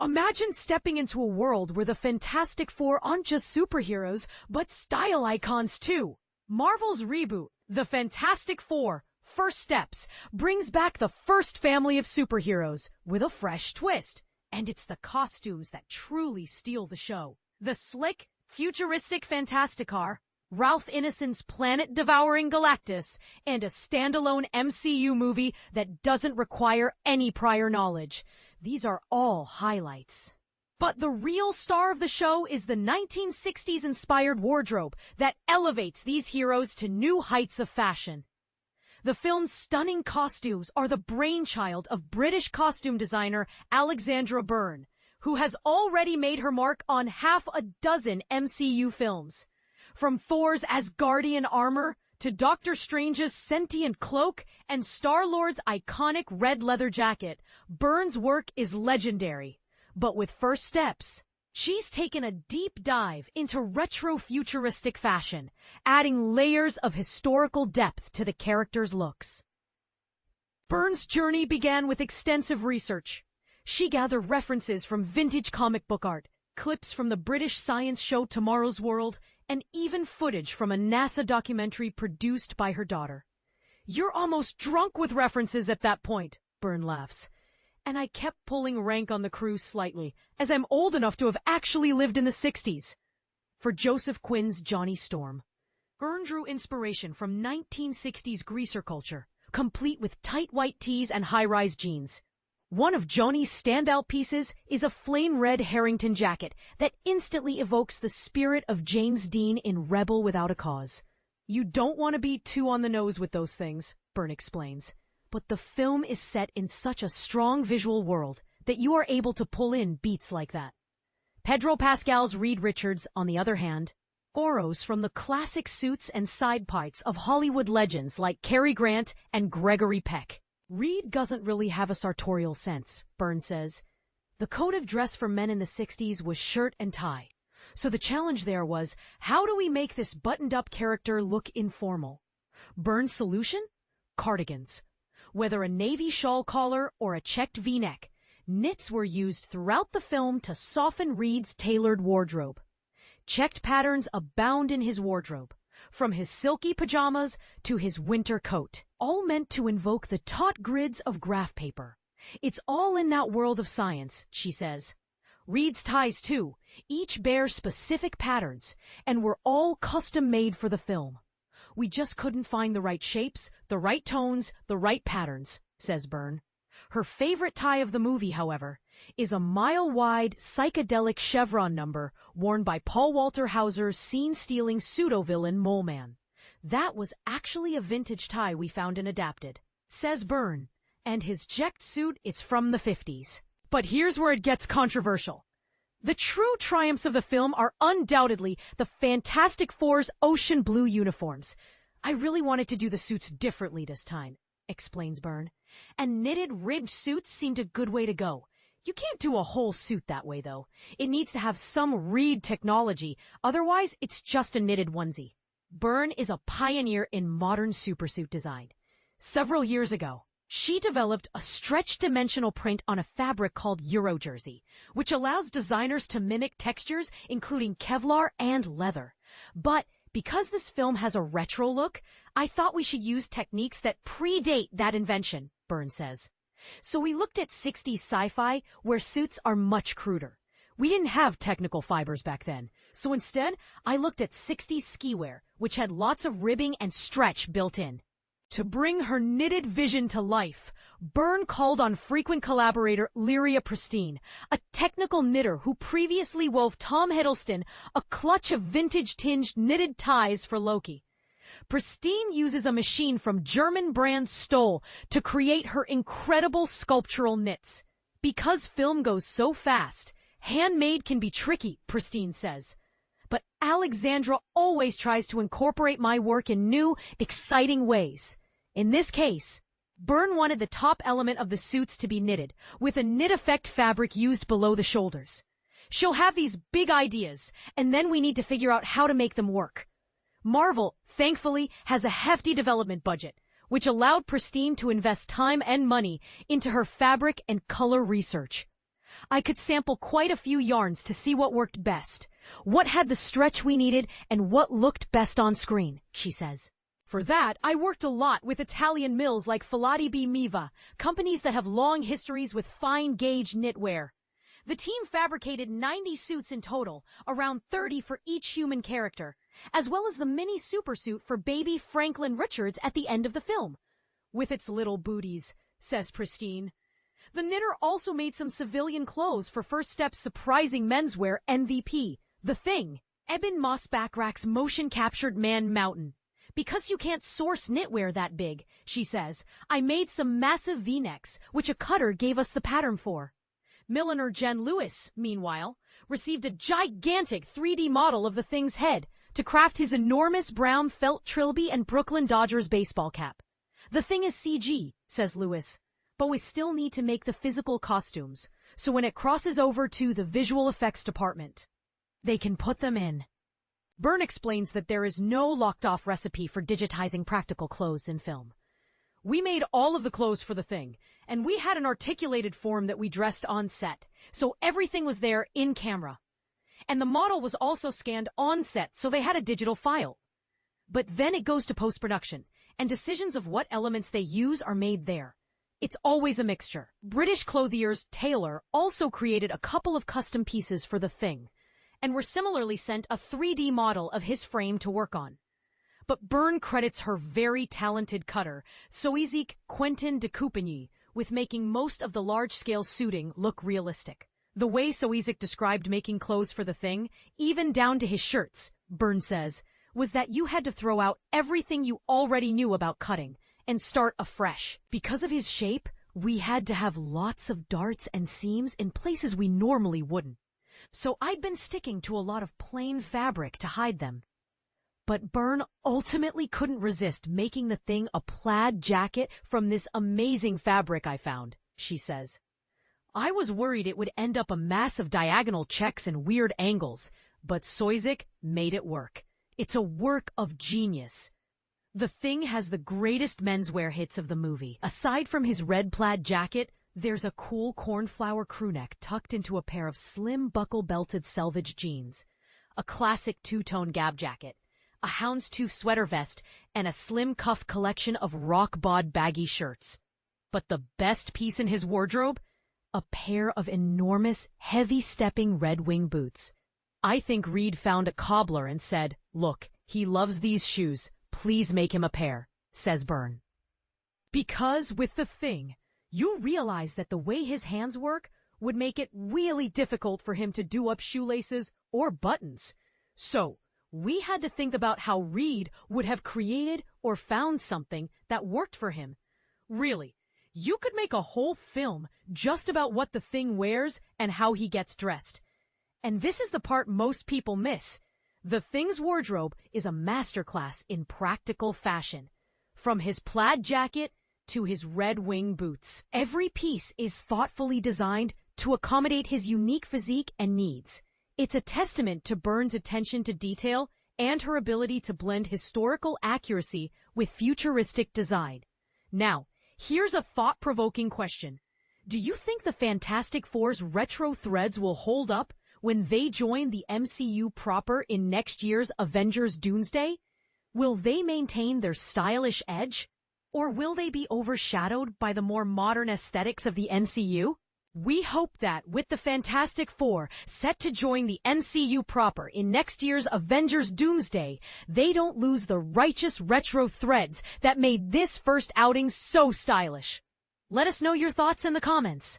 Imagine stepping into a world where the Fantastic Four aren't just superheroes, but style icons too. Marvel's reboot, The Fantastic Four, First Steps, brings back the first family of superheroes with a fresh twist. And it's the costumes that truly steal the show. The slick, futuristic Fantasticar, Ralph Ineson's planet-devouring Galactus, and a standalone MCU movie that doesn't require any prior knowledge. These are all highlights. But the real star of the show is the 1960s-inspired wardrobe that elevates these heroes to new heights of fashion. The film's stunning costumes are the brainchild of British costume designer Alexandra Byrne, who has already made her mark on half a dozen MCU films. From Thor's Asgardian armor to Doctor Strange's sentient cloak and Star-Lord's iconic red leather jacket, Byrne's work is legendary. But with First Steps, she's taken a deep dive into retro-futuristic fashion, adding layers of historical depth to the characters' looks. Byrne's journey began with extensive research. She gathered references from vintage comic book art, clips from the British science show Tomorrow's World, and even footage from a NASA documentary produced by her daughter. "You're almost drunk with references at that point," Byrne laughs. And I kept pulling rank on the cruise slightly, as I'm old enough to have actually lived in the 60s. For Joseph Quinn's Johnny Storm, Byrne drew inspiration from 1960s greaser culture, complete with tight white tees and high-rise jeans. One of Johnny's standout pieces is a flame red Harrington jacket that instantly evokes the spirit of James Dean in Rebel Without a Cause. "You don't want to be too on the nose with those things," Byrne explains. But the film is set in such a strong visual world that you are able to pull in beats like that. Pedro Pascal's Reed Richards, on the other hand, borrows from the classic suits and side parts of Hollywood legends like Cary Grant and Gregory Peck. Reed doesn't really have a sartorial sense, Byrne says. The code of dress for men in the 60s was shirt and tie. So the challenge there was, how do we make this buttoned-up character look informal? Byrne's solution? Cardigans. Whether a navy shawl collar or a checked V-neck, knits were used throughout the film to soften Reed's tailored wardrobe. Checked patterns abound in his wardrobe, from his silky pajamas to his winter coat, all meant to invoke the taut grids of graph paper. It's all in that world of science, she says. Reed's ties, too, each bear specific patterns, and were all custom-made for the film. "We just couldn't find the right shapes, the right tones, the right patterns," says Byrne. Her favorite tie of the movie, however, is a mile-wide psychedelic chevron number worn by Paul Walter Hauser's scene-stealing pseudo-villain Mole Man. "That was actually a vintage tie we found and adapted," says Byrne, and his checked suit is from the 50s. But here's where it gets controversial. The true triumphs of the film are undoubtedly the Fantastic Four's ocean blue uniforms. "I really wanted to do the suits differently this time," explains Byrne. "And knitted ribbed suits seemed a good way to go. You can't do a whole suit that way, though. It needs to have some Reed technology, otherwise it's just a knitted onesie." Byrne is a pioneer in modern supersuit design. Several years ago, she developed a stretch-dimensional print on a fabric called Eurojersey, which allows designers to mimic textures including Kevlar and leather. But because this film has a retro look, I thought we should use techniques that predate that invention, Byrne says. So we looked at 60s sci-fi, where suits are much cruder. We didn't have technical fibers back then, so instead, I looked at 60s ski wear, which had lots of ribbing and stretch built in. To bring her knitted vision to life, Byrne called on frequent collaborator Lyria Pristine, a technical knitter who previously wove Tom Hiddleston a clutch of vintage-tinged knitted ties for Loki. Pristine uses a machine from German brand Stoll to create her incredible sculptural knits. "Because film goes so fast, handmade can be tricky," Pristine says. "But Alexandra always tries to incorporate my work in new, exciting ways." In this case, Byrne wanted the top element of the suits to be knitted, with a knit effect fabric used below the shoulders. She'll have these big ideas, and then we need to figure out how to make them work. Marvel, thankfully, has a hefty development budget, which allowed Pristine to invest time and money into her fabric and color research. I could sample quite a few yarns to see what worked best, what had the stretch we needed, and what looked best on screen, she says. For that, I worked a lot with Italian mills like Filati B. Miva, companies that have long histories with fine-gauge knitwear. The team fabricated 90 suits in total, around 30 for each human character, as well as the mini supersuit for baby Franklin Richards at the end of the film. With its little booties, says Pristine. The knitter also made some civilian clothes for First Step's surprising menswear MVP, The Thing. Eben Mossbackrack's motion-captured Man Mountain. Because you can't source knitwear that big, she says, I made some massive V-necks, which a cutter gave us the pattern for. Milliner Jen Lewis, meanwhile, received a gigantic 3D model of the Thing's head to craft his enormous brown felt trilby and Brooklyn Dodgers baseball cap. The Thing is CG, says Lewis, but we still need to make the physical costumes, so when it crosses over to the visual effects department, they can put them in. Byrne explains that there is no locked-off recipe for digitizing practical clothes in film. We made all of the clothes for The Thing, and we had an articulated form that we dressed on set, so everything was there in camera. And the model was also scanned on set, so they had a digital file. But then it goes to post-production, and decisions of what elements they use are made there. It's always a mixture. British clothiers Taylor also created a couple of custom pieces for The Thing, and were similarly sent a 3D model of his frame to work on. But Byrne credits her very talented cutter, Soizic Quentin de Coupigny, with making most of the large-scale suiting look realistic. The way Soizic described making clothes for The Thing, even down to his shirts, Byrne says, was that you had to throw out everything you already knew about cutting and start afresh. Because of his shape, we had to have lots of darts and seams in places we normally wouldn't. So I'd been sticking to a lot of plain fabric to hide them. But Byrne ultimately couldn't resist making The Thing a plaid jacket from this amazing fabric I found, she says. I was worried it would end up a mass of diagonal checks and weird angles, but Soizic made it work. It's a work of genius. The Thing has the greatest menswear hits of the movie. Aside from his red plaid jacket, there's a cool cornflower crewneck tucked into a pair of slim buckle-belted selvage jeans, a classic two-tone gab jacket, a houndstooth sweater vest, and a slim cuff collection of rock-bod baggy shirts. But the best piece in his wardrobe? A pair of enormous, heavy-stepping Red Wing boots. I think Reed found a cobbler and said, "Look, he loves these shoes. Please make him a pair," says Byrne. Because with The Thing, you realize that the way his hands work would make it really difficult for him to do up shoelaces or buttons. So, we had to think about how Reed would have created or found something that worked for him. Really, you could make a whole film just about what The Thing wears and how he gets dressed. And this is the part most people miss. The Thing's wardrobe is a masterclass in practical fashion. From his plaid jacket to his Red Wing boots. Every piece is thoughtfully designed to accommodate his unique physique and needs. It's a testament to Byrne's attention to detail and her ability to blend historical accuracy with futuristic design. Now, here's a thought-provoking question. Do you think the Fantastic Four's retro threads will hold up when they join the MCU proper in next year's Avengers Doomsday? Will they maintain their stylish edge? Or will they be overshadowed by the more modern aesthetics of the MCU? We hope that with the Fantastic Four set to join the MCU proper in next year's Avengers Doomsday, they don't lose the righteous retro threads that made this first outing so stylish. Let us know your thoughts in the comments.